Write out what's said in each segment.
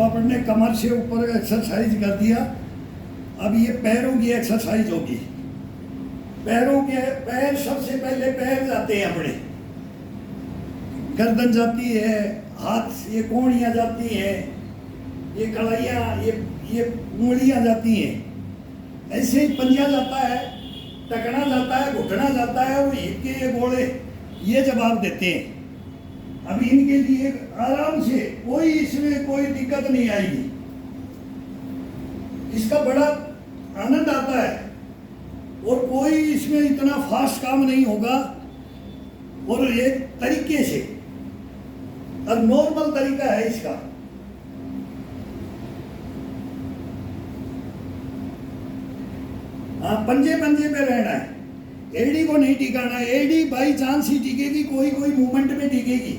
अपन ने कमर से ऊपर एक्सरसाइज कर दिया। अब ये पैरों की एक्सरसाइज होगी। पैरों के पैर सबसे पहले पैर जाते हैं अपने, गर्दन जाती है, हाथ ये कोहनियाँ जाती हैं, ये कलाइयाँ, ये उंगलियाँ जाती हैं, ऐसे ही पंजा जाता है, टकना जाता है, घुटना जाता है, और हिप के ये गोले ये जवाब देते हैं। अब इनके लिए आराम से कोई इसमें कोई दिक्कत नहीं आएगी। इसका बड़ा आनंद आता है और कोई इसमें इतना फास्ट काम नहीं होगा और एक तरीके से और नॉर्मल तरीका है इसका। हाँ, पंजे पंजे पे रहना है, एडी को नहीं टिकाना है। एडी बाई चांस ही टिकेगी, कोई कोई मूवमेंट में टिकेगी।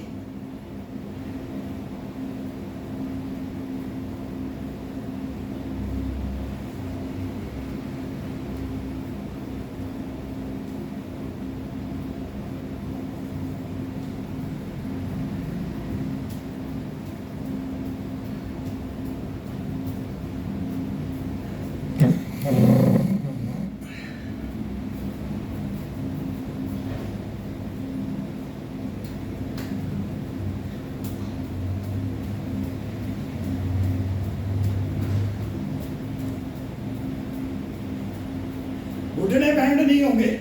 घुटने बैंड नहीं होंगे।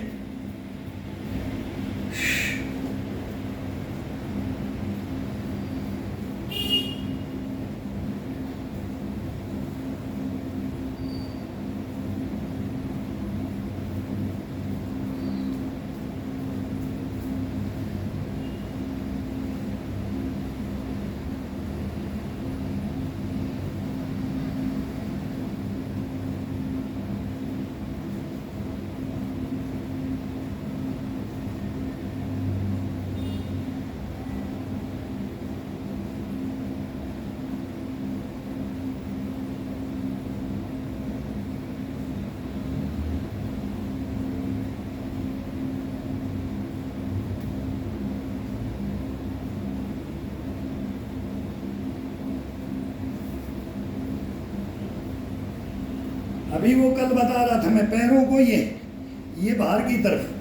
अभी वो कल बता रहा था मैं, पैरों को ये बाहर की तरफ,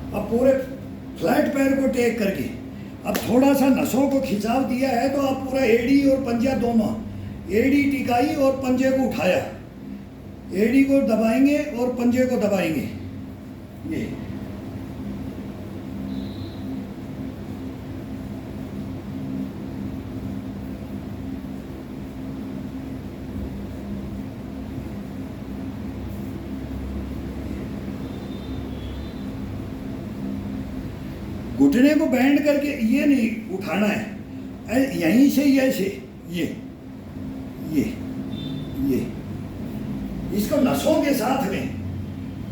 अब पूरे फ्लैट पैर को टेक करके। अब थोड़ा सा नसों को खिंचाव दिया है तो आप पूरा एड़ी और पंजा दोनों, एड़ी टिकाई और पंजे को उठाया, एड़ी को दबाएंगे और पंजे को दबाएंगे। ये घुटने को बैंड करके, ये नहीं उठाना है, यहीं से ऐसे ये ये इसको नसों के साथ में,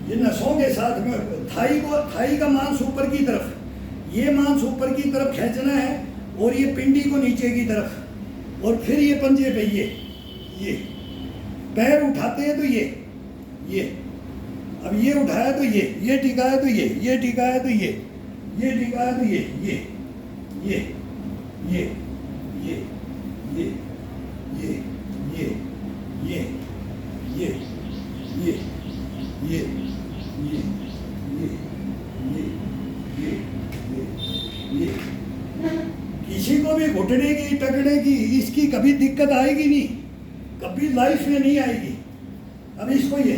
ये नसों के साथ में थाई का मांस ऊपर की तरफ, ये मांस ऊपर की तरफ खींचना है और ये पिंडी को नीचे की तरफ, और फिर ये पंजे पे ये पैर उठाते हैं तो ये अब ये उठाया तो ये टिका है तो ये टिका है तो ये टिका है तो ये ये ये ये ये ये ये ये ये ये ये ये ये ये किसी को भी घुटने की टकने की इसकी कभी दिक्कत आएगी नहीं, कभी लाइफ में नहीं आएगी। अब इसको ये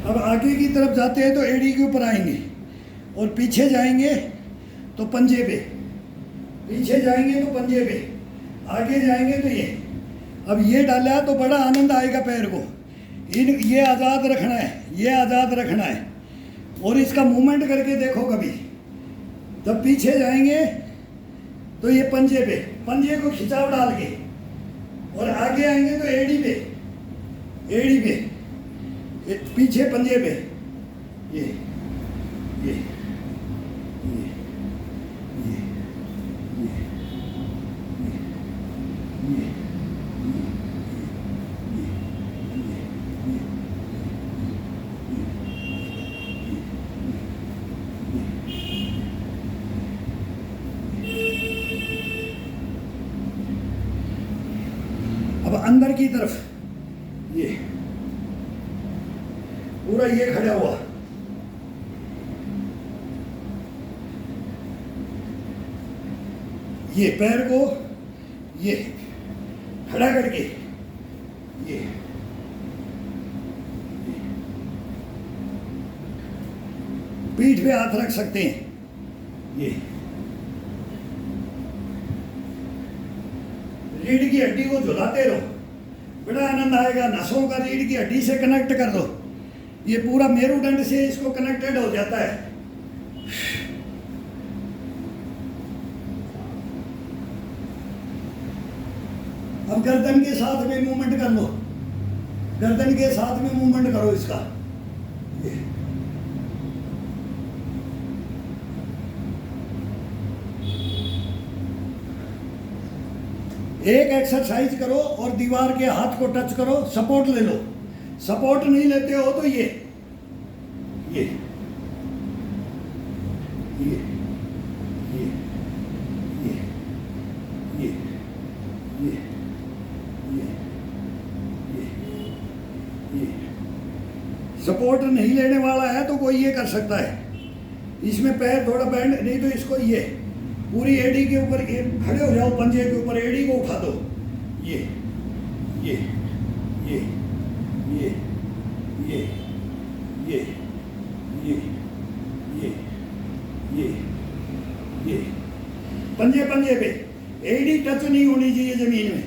अब आगे की तरफ जाते हैं तो एड़ी के ऊपर आएंगे और पीछे जाएंगे तो पंजे पे, पीछे जाएंगे तो पंजे पे, आगे जाएंगे तो ये। अब ये डाला तो बड़ा आनंद आएगा पैर को। ये आज़ाद रखना है, ये आज़ाद रखना है और इसका मूवमेंट करके देखो कभी। जब पीछे जाएंगे तो ये पंजे पे, पंजे को खिंचाव डाल के, और आगे आएंगे तो एड़ी पे, एड़ी पे, पीछे पंजे पे, ये ये ये ये ये अब अंदर की तरफ ये पूरा ये खड़ा हुआ, ये पैर को ये खड़ा करके ये पीठ पे हाथ रख सकते हैं। ये रीढ़ की हड्डी को झुलाते रहो, बड़ा आनंद आएगा। नसों का रीढ़ की हड्डी से कनेक्ट कर दो, ये पूरा मेरुदंड से इसको कनेक्टेड हो जाता है। अब गर्दन के साथ में मूवमेंट कर लो, गर्दन के साथ में मूवमेंट करो इसका। एक एक्सरसाइज करो और दीवार के हाथ को टच करो, सपोर्ट ले लो। सपोर्ट नहीं लेते हो तो ये ये ये ये ये ये ये ये सपोर्ट नहीं लेने वाला है तो कोई ये कर सकता है, इसमें पैर थोड़ा बैंड, नहीं तो इसको ये पूरी एड़ी के ऊपर खड़े हो जाओ, पंजे के ऊपर एड़ी को उठा दो। ये ये ये ये ये ये ये ये ये ये पंजे पंजे पे एड़ी टच नहीं होनी चाहिए जमीन में,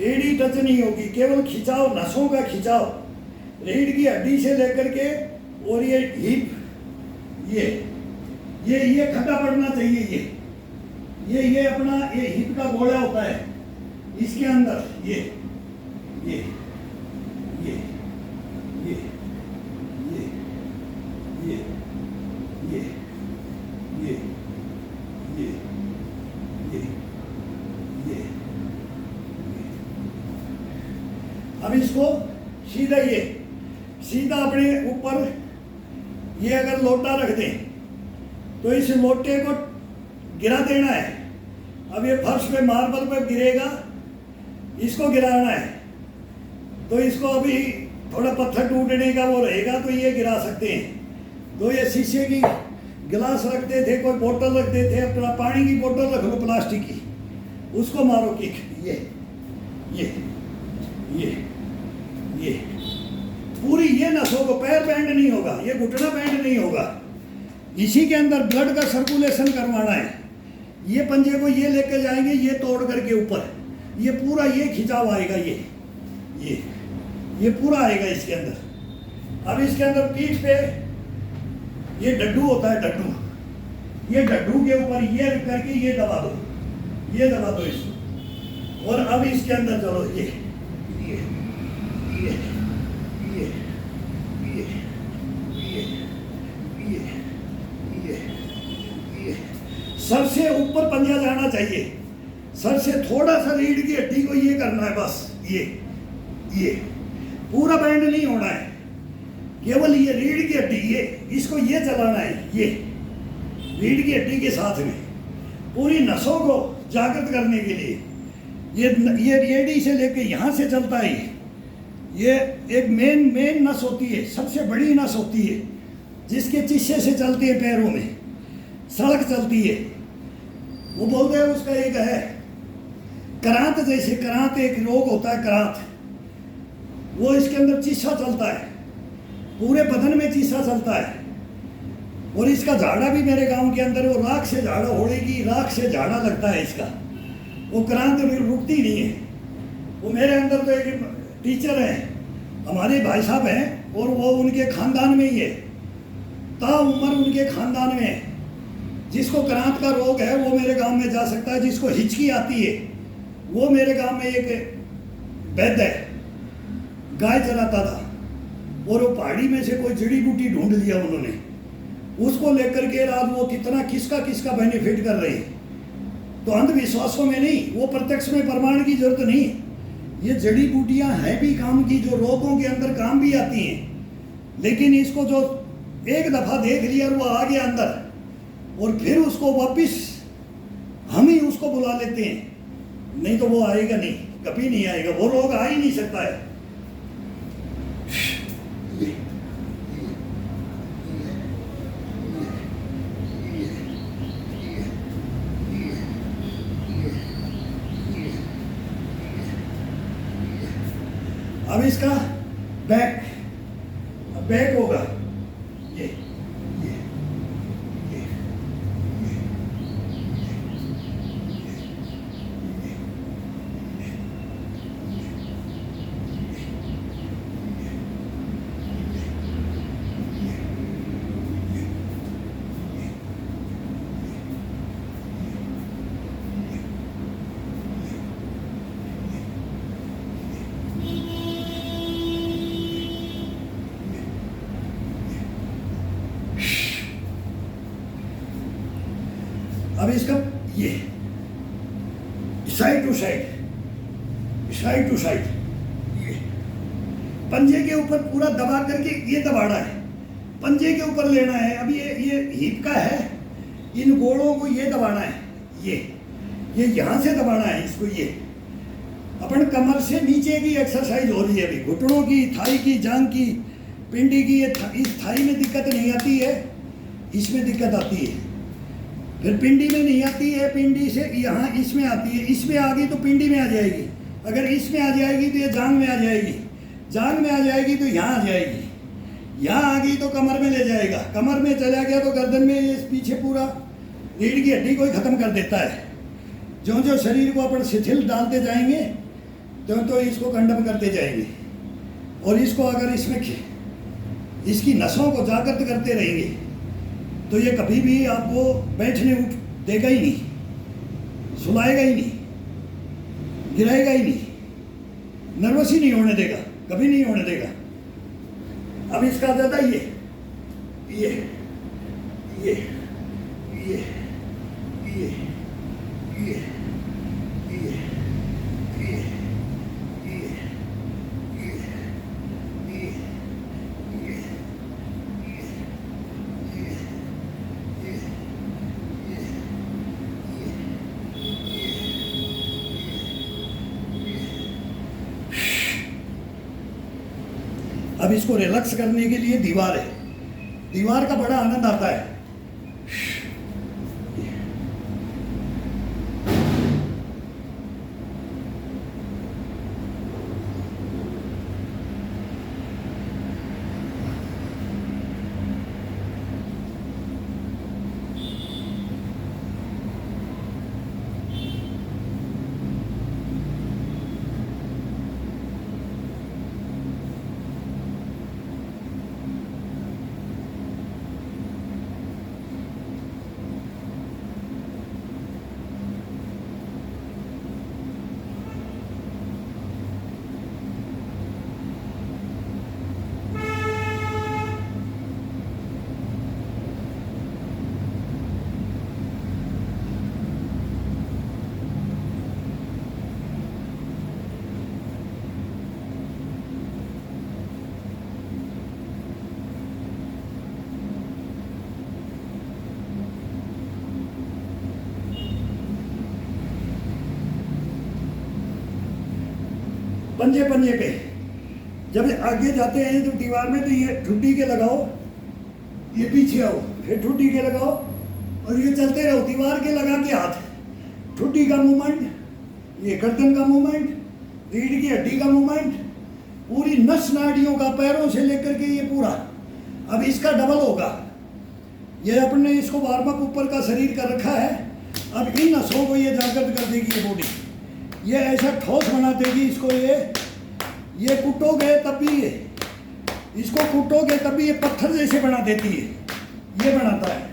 एड़ी टच नहीं होगी, केवल खिंचाव, नसों का खिंचाव रीढ़ की हड्डी से लेकर के, और ये हिप, ये खड्डा पड़ना चाहिए। ये अपना ये हिप का गोला होता है, इसके अंदर ये ये ये ये ये ये ये ये ये ये ये अब इसको सीधा अपने ऊपर, ये अगर लोटा रख दें तो इस लोटे को गिरा देना है। अब ये फर्श पे मार्बल पे गिरेगा, इसको गिराना है, तो इसको अभी थोड़ा पत्थर टूटने का वो रहेगा तो ये गिरा सकते हैं। तो ये शीशे की गिलास रखते थे, कोई बोतल रखते थे, अपना पानी की बोतल रख लो प्लास्टिक की, उसको मारो किक। ये पूरी ये नसों को, पैर बैंड नहीं होगा, ये घुटना बैंड नहीं होगा, इसी के अंदर ब्लड का सर्कुलेशन करवाना है। ये पंजे को ये लेकर जाएंगे, ये तोड़ करके ऊपर, ये पूरा ये खिंचाव आएगा, ये पूरा आएगा इसके अंदर। अब इसके अंदर पीठ पे ये डड्डू होता है, डड्डू, ये डड्डू के ऊपर ये रख करके ये दबा दो इसको। और अब इसके अंदर चलो ये सर से ऊपर पंजा जाना चाहिए, सर से थोड़ा सा रीढ़ की हड्डी को ये करना है बस। ये पूरा बैंड नहीं होना है, केवल ये रीढ़ की हड्डी, ये इसको ये चलाना है, ये रीढ़ की हड्डी के साथ में पूरी नसों को जागृत करने के लिए। ये रीढ़ से लेके यहाँ से चलता है, ये एक मेन नस होती है, सबसे बड़ी नस होती है, जिसके चिस्से से चलते हैं पैरों में, सड़क चलती है। वो बोलते हैं उसका एक है क्रांत, जैसे क्रांत एक रोग होता है क्रांत, वो इसके अंदर चिस्सा चलता है, पूरे बदन में चिस्सा चलता है। और इसका झाड़ा भी मेरे गांव के अंदर, वो राख से झाड़ा होड़ेगी, राख से झाड़ा लगता है इसका, वो क्रांत रुकती नहीं है। वो मेरे अंदर तो एक टीचर है, हमारे भाई साहब हैं, और वो उनके खानदान में ही है, ताउम्र उनके खानदान में है। जिसको क्रांत का रोग है वो मेरे गांव में जा सकता है, जिसको हिचकी आती है वो मेरे गांव में एक वैद्य है, गाय चराता था, और वो पहाड़ी में से कोई जड़ी बूटी ढूंढ लिया उन्होंने, उसको लेकर के आज वो किसका बेनिफिट कर रहे हैं। तो अंधविश्वासों में नहीं, वो प्रत्यक्ष में प्रमाण की जरूरत नहीं, ये जड़ी बूटियां हैं भी काम की, जो रोगों के अंदर काम भी आती हैं। लेकिन इसको जो एक दफा देख लिया वो आ गया अंदर, और फिर उसको वापिस हम ही उसको बुला लेते हैं, नहीं तो वो आएगा नहीं, कभी नहीं आएगा, वो रोग आ ही नहीं सकता है। अब इसका बैक होगा, ये अब इसका ये side to side, side to side, ये पंजे के ऊपर पूरा दबा करके ये दबाना है, पंजे के ऊपर लेना है। अब ये हिप का है, इन गोड़ों को ये दबाना है, ये यहाँ से दबाना है इसको। ये अपन कमर से नीचे की एक्सरसाइज हो रही है अभी, घुटनों की, थाई की, जांग की, पिंडी की। इस थाई में दिक्कत नहीं आती है, इसमें दिक्कत आती है। फिर पिंडी में नहीं आती है, पिंडी से यहाँ इसमें आती है। इसमें आ गई तो पिंडी में आ जाएगी, अगर इसमें आ जाएगी तो ये जांग में आ जाएगी, जांग में आ जाएगी तो यहाँ आ जाएगी, यहाँ आ गई तो कमर में ले जाएगा, कमर में चला गया तो गर्दन में, ये पीछे पूरा रीढ़ की हड्डी को ही खत्म कर देता है। जो जो शरीर को अपन शिथिल डालते जाएंगे तो इसको कंडम करते जाएंगे। और इसको अगर इसमें इसकी नसों को जागृत करते रहेंगे तो ये कभी भी आपको बैठने उठ देगा ही नहीं, सुलाएगा ही नहीं, गिराएगा ही नहीं, नर्वस ही नहीं होने देगा, कभी नहीं होने देगा। अब इसका ज्यादा ये ये ये ये ये ये अब इसको रिलैक्स करने के लिए दीवार है, दीवार का बड़ा आनंद आता है। पंजे पंजे पे जब आगे जाते हैं तो दीवार में तो ये ठुड्डी के लगाओ, ये पीछे आओ, फिर ठुड्डी के लगाओ और ये चलते रहो। दीवार के लगा के हाथ, ठुड्डी का मूवमेंट, ये गर्दन का मूवमेंट, रीढ़ की हड्डी का मूवमेंट, पूरी नस नाड़ियों का पैरों से लेकर के ये पूरा। अब इसका डबल होगा। ये अपने इसको वार्म अप ऊपर का शरीर कर रखा है, अब इन नसों को ये जागृत कर देगी ये बॉडी, ये ऐसा ठोस बना देगी इसको। ये कुटोगे तब भी इसको कुटोगे तब भी ये पत्थर जैसे बना देती है, ये बनाता है।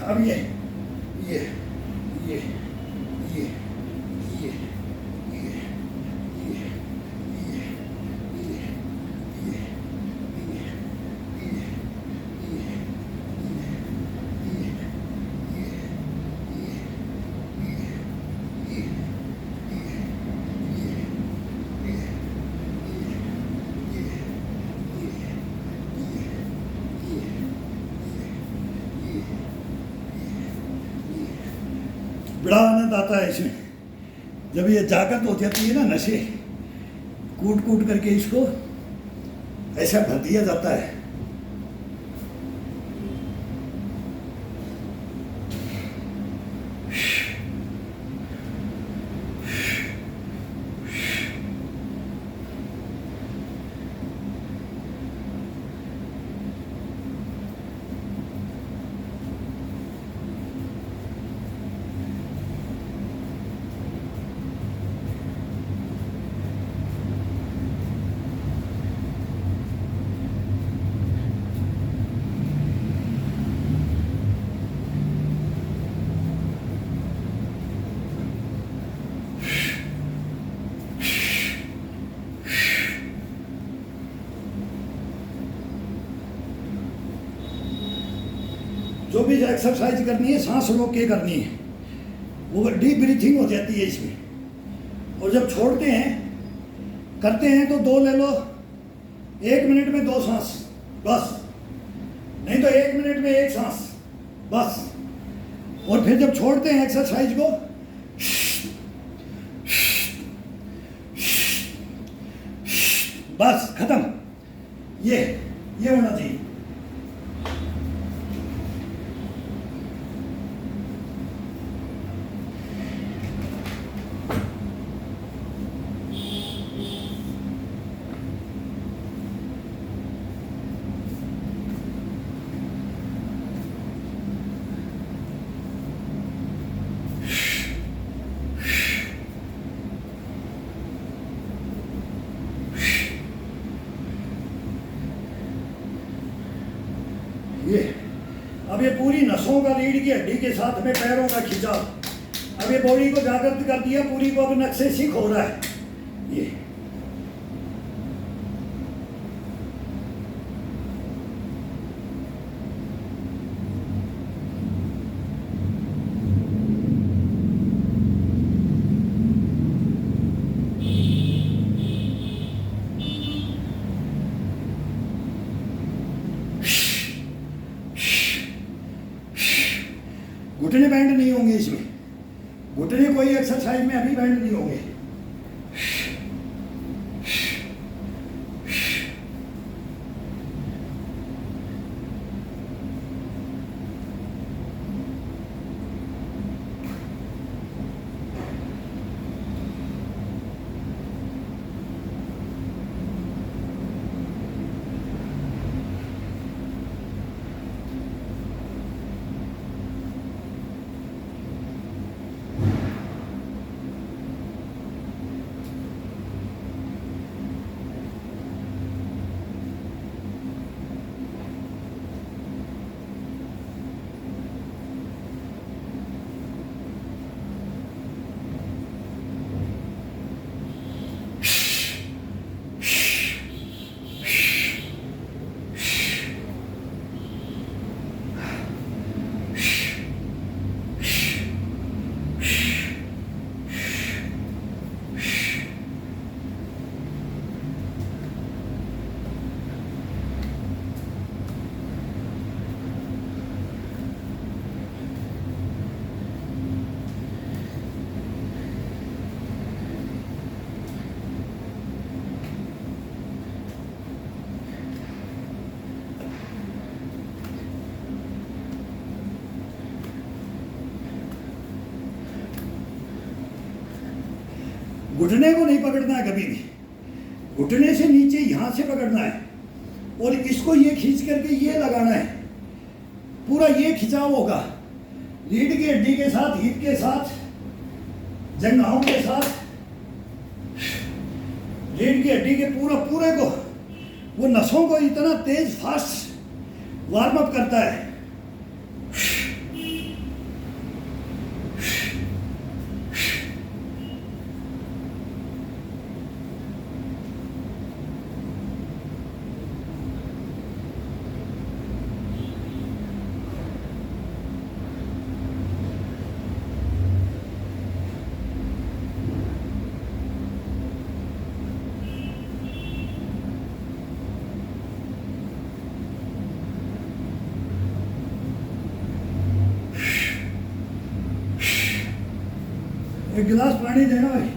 अब ये ये ये ये ये ये ये बड़ा आनंद आता है इसमें, जब ये जागृत हो जाती है ना नशे, कूट कूट करके इसको ऐसा भर दिया जाता है। जो भी एक्सरसाइज करनी है सांस रोक के करनी है, वो डीप ब्रीथिंग हो जाती है इसमें। और जब छोड़ते हैं करते हैं तो 2 ले लो, 1 मिनट में 2 सांस बस, नहीं तो 1 मिनट में 1 सांस बस। और फिर जब छोड़ते हैं एक्सरसाइज को, बस खत्म। ये होना चाहिए। अब ये पूरी नसों का रीढ़ की हड्डी के साथ में पैरों का खिंचाव, अब ये बॉडी को जागृत कर दिया पूरी को, अब नक्शे सीख हो रहा है ये। घुटने बैंड नहीं होंगे इसमें, घुटने कोई एक्सरसाइज में अभी बैंड नहीं होंगे। घुटने को नहीं पकड़ना है कभी भी, घुटने से नीचे यहां से पकड़ना है और इसको ये खींच करके ये लगाना है। पूरा ये खिंचाव होगा रीढ़ की हड्डी के साथ, हिप के साथ, जंघाओं के साथ, रीढ़ की हड्डी के पूरे को, वो नसों को इतना तेज फास्ट वार्म अप करता है। एक गिलास पानी देना भाई।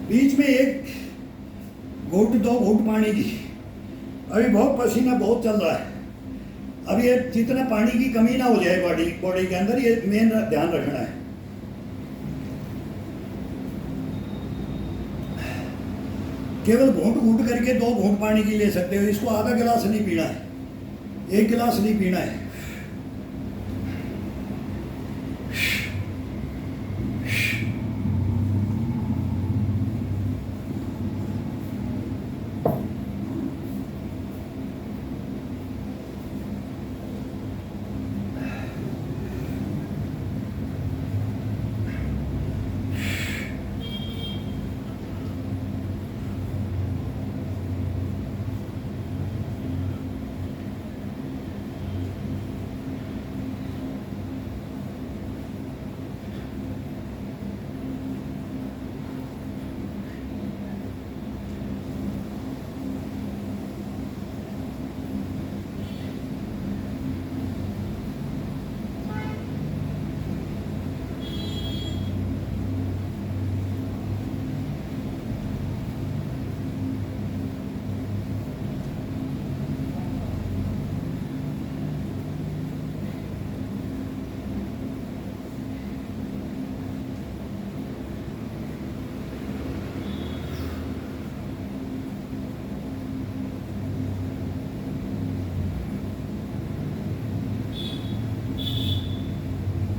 बीच में एक घूट दो घूट पानी की। अभी बहुत पसीना बहुत चल रहा है। अब ये जितना पानी की कमी ना हो जाए बॉडी के अंदर, ये मेन ध्यान रखना है। केवल घूंट घूंट करके 2 घूंट पानी की ले सकते हो। इसको आधा गिलास नहीं पीना है, 1 गिलास नहीं पीना है।